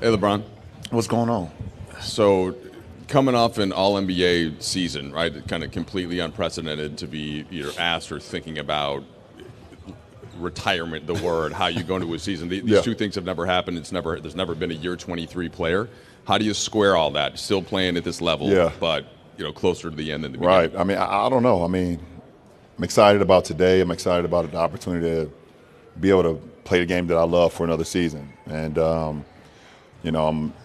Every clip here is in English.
Hey, LeBron. What's going on? So, coming off an All-NBA season, right? Kind of completely unprecedented to be either asked or thinking about retirement, the word, how you go into a season. These Yeah. two things have never happened. There's never been a year 23 player. How do you square all that? Still playing at this level, Yeah. but closer to the end than the beginning. Right. I mean, I don't know. I mean, I'm excited about today. I'm excited about the opportunity to be able to play the game that I love for another season. And,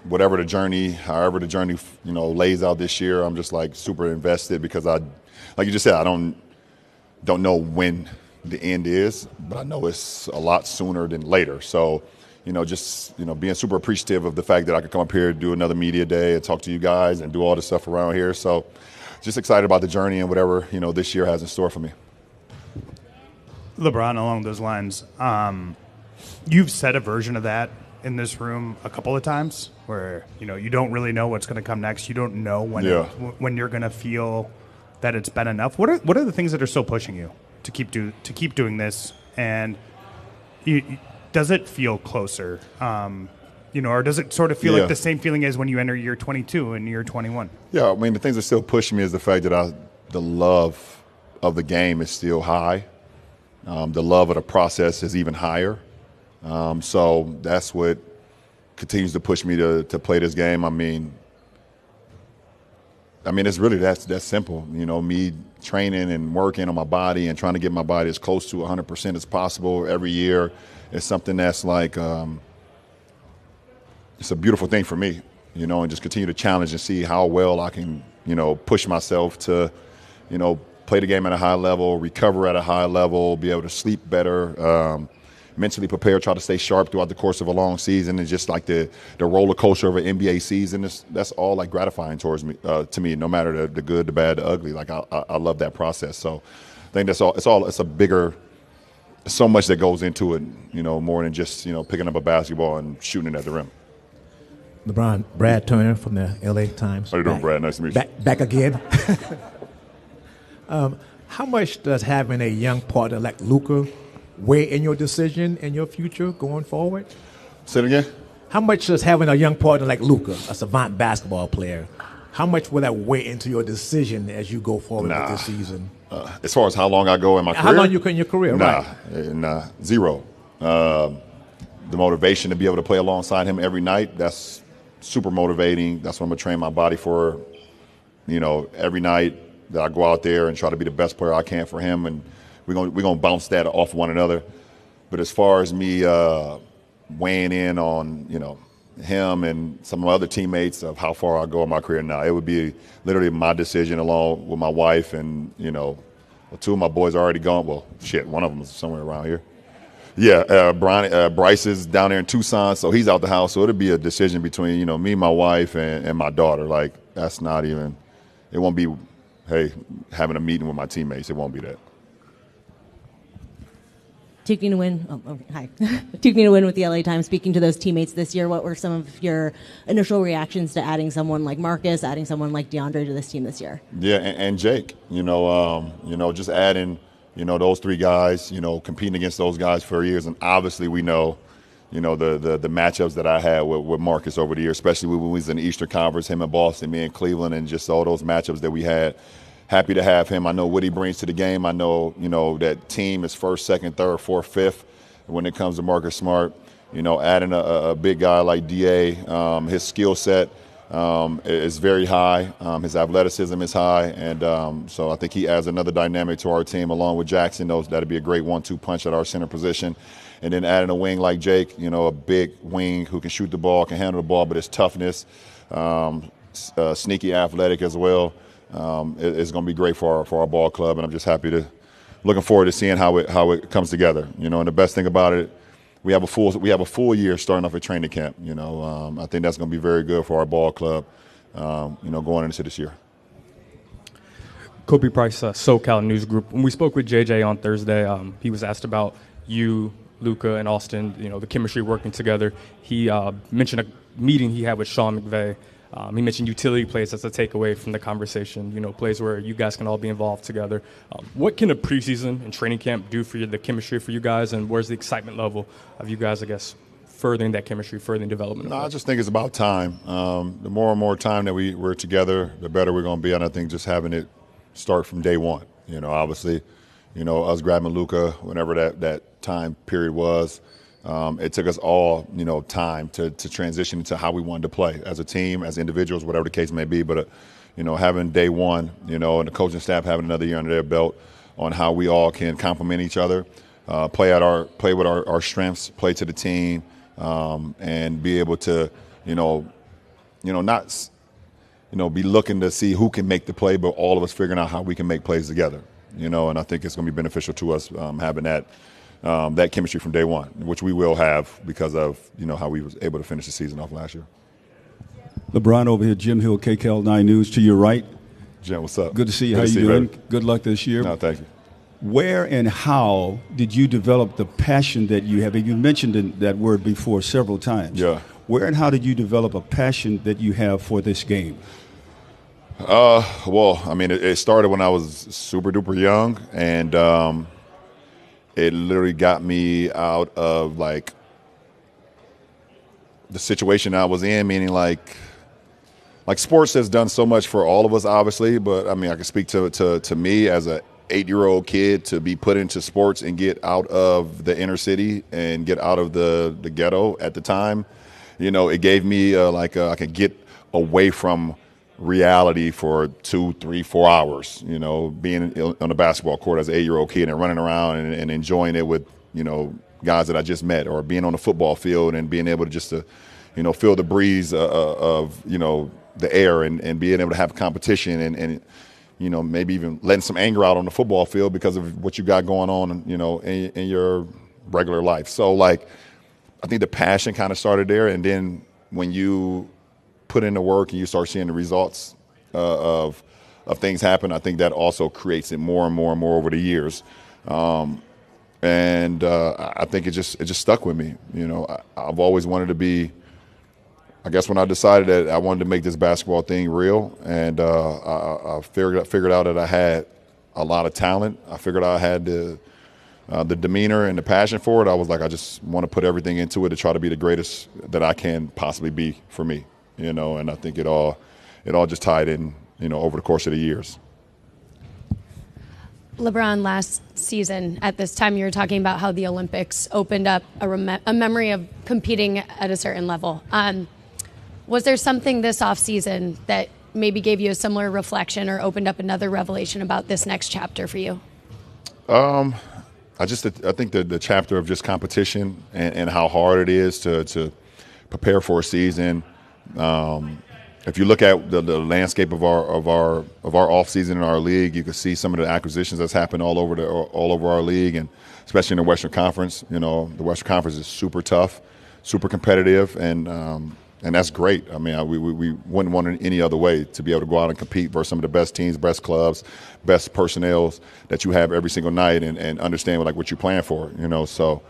whatever the journey, however the journey, lays out this year, I'm just like super invested because like you just said, I don't know when the end is, but I know it's a lot sooner than later. So, being super appreciative of the fact that I could come up here, do another media day and talk to you guys and do all the stuff around here. So just excited about the journey and whatever, this year has in store for me. LeBron, along those lines, you've said a version of that in this room a couple of times where, you don't really know what's going to come next. You don't know when you're going to feel that it's been enough. What are the things that are still pushing you to keep doing this? And does it feel closer? Or does it sort of feel like the same feeling as when you enter year 22 and year 21? Yeah, I mean, the things that still push me is the fact that the love of the game is still high. The love of the process is even higher. So that's what continues to push me to play this game. I mean, it's really that's simple. Me training and working on my body and trying to get my body as close to 100% as possible every year is something that's like it's a beautiful thing for me, and just continue to challenge and see how well I can, push myself to, play the game at a high level, recover at a high level, be able to sleep better, mentally prepare, try to stay sharp throughout the course of a long season, and just like the roller coaster of an NBA season. That's all like gratifying to me, no matter the good, the bad, the ugly. Like I love that process. So I think it's a bigger, so much that goes into it, more than just, picking up a basketball and shooting it at the rim. LeBron, Brad Turner from the LA Times. How you doing, Brad? Nice to meet you. Back again. How much does having a young partner like Luka weigh in your decision and your future going forward? Say it again? How much does having a young partner like Luka, a savant basketball player, how much will that weigh into your decision as you go forward with this season? As far as how long I go in my career? How long you can in your career, right? Nah, zero. The motivation to be able to play alongside him every night, that's super motivating. That's what I'm going to train my body for, every night that I go out there and try to be the best player I can for him. And we're going to bounce that off one another. But as far as me weighing in on, him and some of my other teammates of how far I go in my career now, it would be literally my decision along with my wife and, two of my boys are already gone. Well, shit, one of them is somewhere around here. Yeah, Bryce is down there in Tucson, so he's out the house. So it'll be a decision between, me, my wife, and my daughter. Like, that's not even – it won't be, hey, having a meeting with my teammates. It won't be that. Tuking to win. Hi. Tuking to win with the LA Times. Speaking to those teammates this year, what were some of your initial reactions to adding someone like Marcus, adding someone like DeAndre to this team this year? Yeah, and Jake. Just adding, those three guys. Competing against those guys for years, and obviously we know, the matchups that I had with Marcus over the years, especially when we was in the Eastern Conference, him in Boston, me in Cleveland, and just all those matchups that we had. Happy to have him. I know what he brings to the game. I know, that team is first, second, third, fourth, fifth when it comes to Marcus Smart. Adding a big guy like D.A., his skill set is very high. His athleticism is high. And so I think he adds another dynamic to our team along with Jackson. That'd be a great 1-2 punch at our center position. And then adding a wing like Jake, a big wing who can shoot the ball, can handle the ball, but his toughness, sneaky athletic as well. It's going to be great for our ball club, and I'm just looking forward to seeing how it comes together. And the best thing about it, we have a full year starting off at training camp. I think that's going to be very good for our ball club. Going into this year. Kobe Price, SoCal News Group. When we spoke with JJ on Thursday, he was asked about you, Luka, and Austin. The chemistry working together. He mentioned a meeting he had with Sean McVay. He mentioned utility plays as a takeaway from the conversation, plays where you guys can all be involved together. What can a preseason and training camp do for the chemistry for you guys, and where's the excitement level of you guys, I guess, furthering that chemistry, furthering development? No, I just think it's about time. The more and more time that we're together, the better we're going to be. And I think just having it start from day one. Obviously, us grabbing Luka, whenever that time period was, it took us all, time to transition into how we wanted to play as a team, as individuals, whatever the case may be. But, having day one, and the coaching staff having another year under their belt on how we all can complement each other, play with our strengths, play to the team, and be able to, not be looking to see who can make the play, but all of us figuring out how we can make plays together. And I think it's going to be beneficial to us having that chemistry from day one, which we will have because of how we was able to finish the season off last year. LeBron over here, Jim Hill, KCAL 9 News, to your right. Jim, what's up? Good to see you. How you doing? Good luck this year. No, thank you. Where and how did you develop the passion that you have? You mentioned that word before several times. Yeah. Where and how did you develop a passion that you have for this game? Well, it started when I was super duper young, and it literally got me out of the situation I was in, meaning like sports has done so much for all of us, obviously, but I can speak to me as a 8-year-old kid to be put into sports and get out of the inner city and get out of the ghetto at the time. It gave me I could get away from reality for 2, 3, 4 hours, being on a basketball court as an 8-year-old kid and running around and enjoying it with, guys that I just met, or being on a football field and being able to just feel the breeze of the air and being able to have competition and maybe even letting some anger out on the football field because of what you got going on, in your regular life. So, I think the passion kind of started there. And then when you put in the work and you start seeing the results of things happen, I think that also creates it more and more and more over the years. And I think it just stuck with me. I've always wanted to be, I guess when I decided that I wanted to make this basketball thing real, and I figured out that I had a lot of talent. I figured out I had the demeanor and the passion for it. I was like, I just want to put everything into it to try to be the greatest that I can possibly be for me, and I think it all just tied in, over the course of the years. LeBron, last season at this time, you were talking about how the Olympics opened up a memory of competing at a certain level. Was there something this offseason that maybe gave you a similar reflection or opened up another revelation about this next chapter for you? I think the chapter of just competition and how hard it is to prepare for a season. If you look at the landscape of our off season in our league, you can see some of the acquisitions that's happened all over our league, and especially in the Western Conference. The Western Conference is super tough, super competitive, and that's great. We wouldn't want it any other way to be able to go out and compete versus some of the best teams, best clubs, best personnel that you have every single night, and understand what you're playing for. So.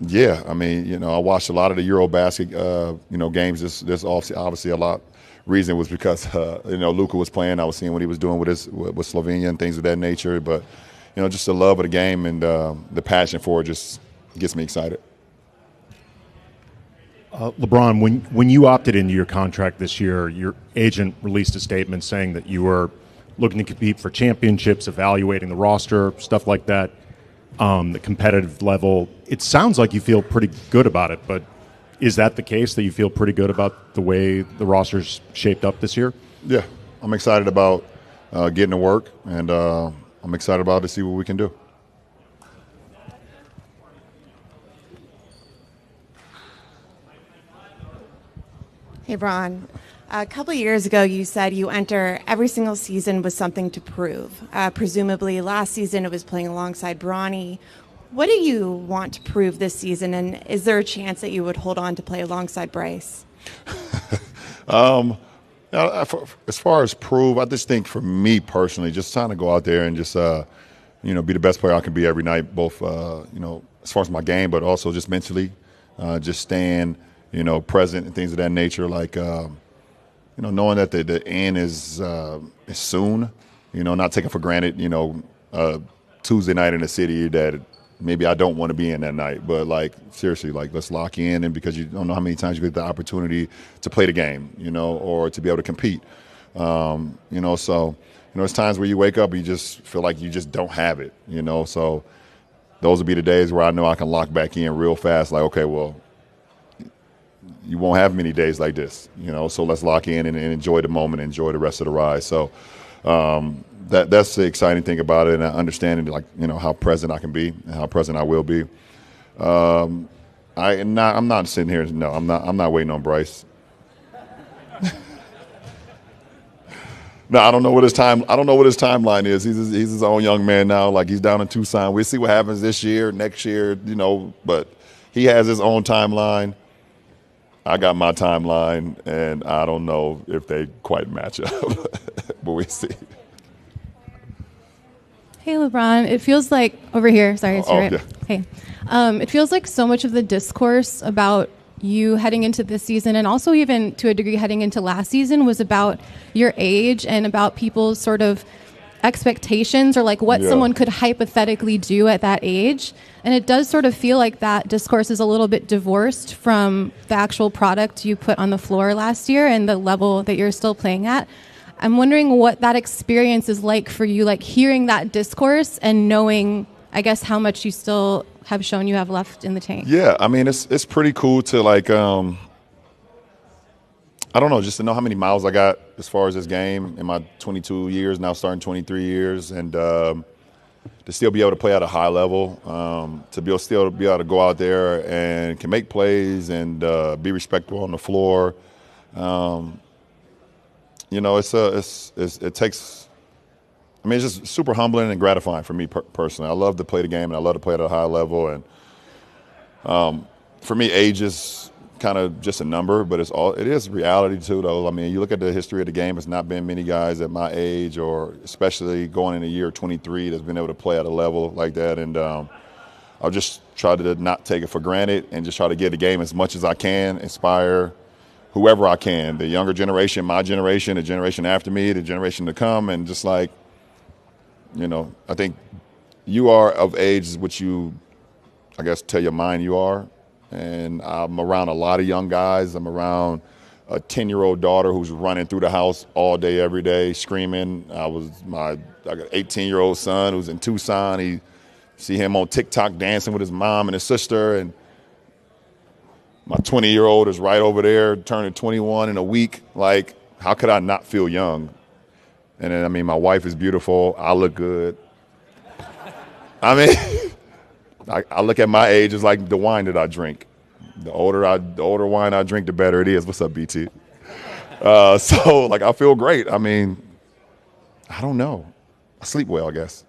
Yeah, I watched a lot of the Eurobasket, games this off. Obviously, a lot reason was because Luka was playing. I was seeing what he was doing with Slovenia and things of that nature. But just the love of the game and the passion for it just gets me excited. LeBron, when you opted into your contract this year, your agent released a statement saying that you were looking to compete for championships, evaluating the roster, stuff like that. The competitive level, it sounds like you feel pretty good about it, but is that the case, that you feel pretty good about the way the roster's shaped up this year? Yeah, I'm excited about getting to work, and I'm excited about to see what we can do. Hey, Ron. A couple of years ago, you said you enter every single season with something to prove. Presumably, last season it was playing alongside Bronny. What do you want to prove this season, and is there a chance that you would hold on to play alongside Bryce? As far as prove, I just think for me personally, just trying to go out there and just be the best player I can be every night, both as far as my game, but also just mentally, just staying present and things of that nature, knowing that the end is soon, not taking for granted, Tuesday night in the city that maybe I don't want to be in that night. But, like, seriously, like, let's lock in, and because you don't know how many times you get the opportunity to play the game, or to be able to compete. So, there's times where you wake up and you just feel like you just don't have it, So those will be the days where I know I can lock back in real fast, like, okay, well, you won't have many days like this, so let's lock in and enjoy the moment, enjoy the rest of the ride. So that's the exciting thing about it, and understanding, like, how present I can be and how present I will be. I'm not sitting here. No, I'm not waiting on Bryce. No, I don't know what his timeline is. He's his own young man now. Like, he's down in Tucson. We'll see what happens this year, next year, But he has his own timeline. I got my timeline, and I don't know if they quite match up, but we'll see. Hey, LeBron. It feels like over here. Sorry, it's right. Yeah. Hey, it feels like so much of the discourse about you heading into this season, and also even to a degree heading into last season, was about your age and about people's sort of expectations, or like what someone could hypothetically do at that age. And it does sort of feel like that discourse is a little bit divorced from the actual product you put on the floor last year and the level that you're still playing at. I'm wondering what that experience is like for you, like hearing that discourse and knowing, I guess, how much you still have shown you have left in the tank. Yeah, I mean, it's pretty cool to, like, I don't know, just to know how many miles I got as far as this game in my 22 years, now starting 23 years, and to still be able to play at a high level, to still be able to go out there and can make plays and be respectful on the floor. It takes. I mean, it's just super humbling and gratifying for me personally. I love to play the game, and I love to play at a high level. And for me, age is kind of just a number, but it is reality too, though. I mean, you look at the history of the game, it's not been many guys at my age, or especially going in the year 23, that's been able to play at a level like that. And I'll just try to not take it for granted and just try to give the game as much as I can, inspire whoever I can, the younger generation, my generation, the generation after me, the generation to come, and just like, I think you are of age which you, I guess, tell your mind you are. And I'm around a lot of young guys. I'm around a 10-year-old daughter who's running through the house all day, every day, screaming. I got an 18-year-old son who's in Tucson. He see him on TikTok dancing with his mom and his sister. And my 20-year-old is right over there, turning 21 in a week. Like, how could I not feel young? And then, I mean, my wife is beautiful. I look good. I mean, I look at my age as like the wine that I drink. The older wine I drink, the better it is. What's up, BT? So, like, I feel great. I mean, I don't know. I sleep well, I guess.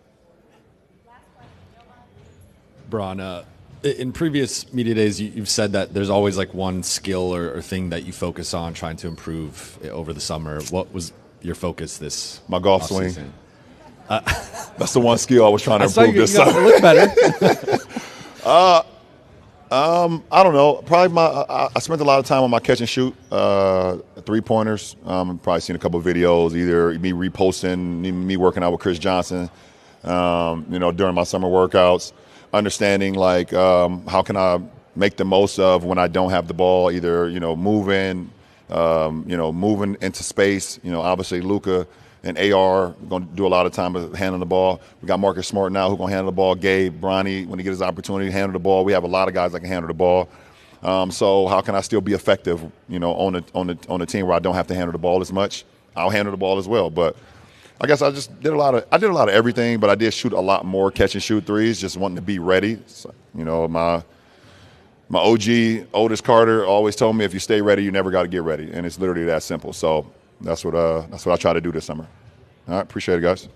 Bron, in previous media days, you've said that there's always like one skill or thing that you focus on trying to improve over the summer. What was your focus this? My golf swing. That's the one skill I was trying to improve this summer. Look better. I don't know. Probably I spent a lot of time on my catch and shoot, 3-pointers. Probably seen a couple of videos, either me reposting, me working out with Chris Johnson, during my summer workouts. Understanding, like, how can I make the most of when I don't have the ball, either, moving into space. Obviously Luka and AR are going to do a lot of time of handling the ball. We got Marcus Smart now who's going to handle the ball. Gabe, Bronny, when he gets his opportunity to handle the ball. We have a lot of guys that can handle the ball. So how can I still be effective, on the team where I don't have to handle the ball as much? I'll handle the ball as well. But I guess I did a lot of everything, but I did shoot a lot more catch and shoot threes, just wanting to be ready. So, my OG, Otis Carter, always told me, if you stay ready, you never got to get ready. And it's literally that simple. So that's what I try to do this summer. All right, appreciate it, guys.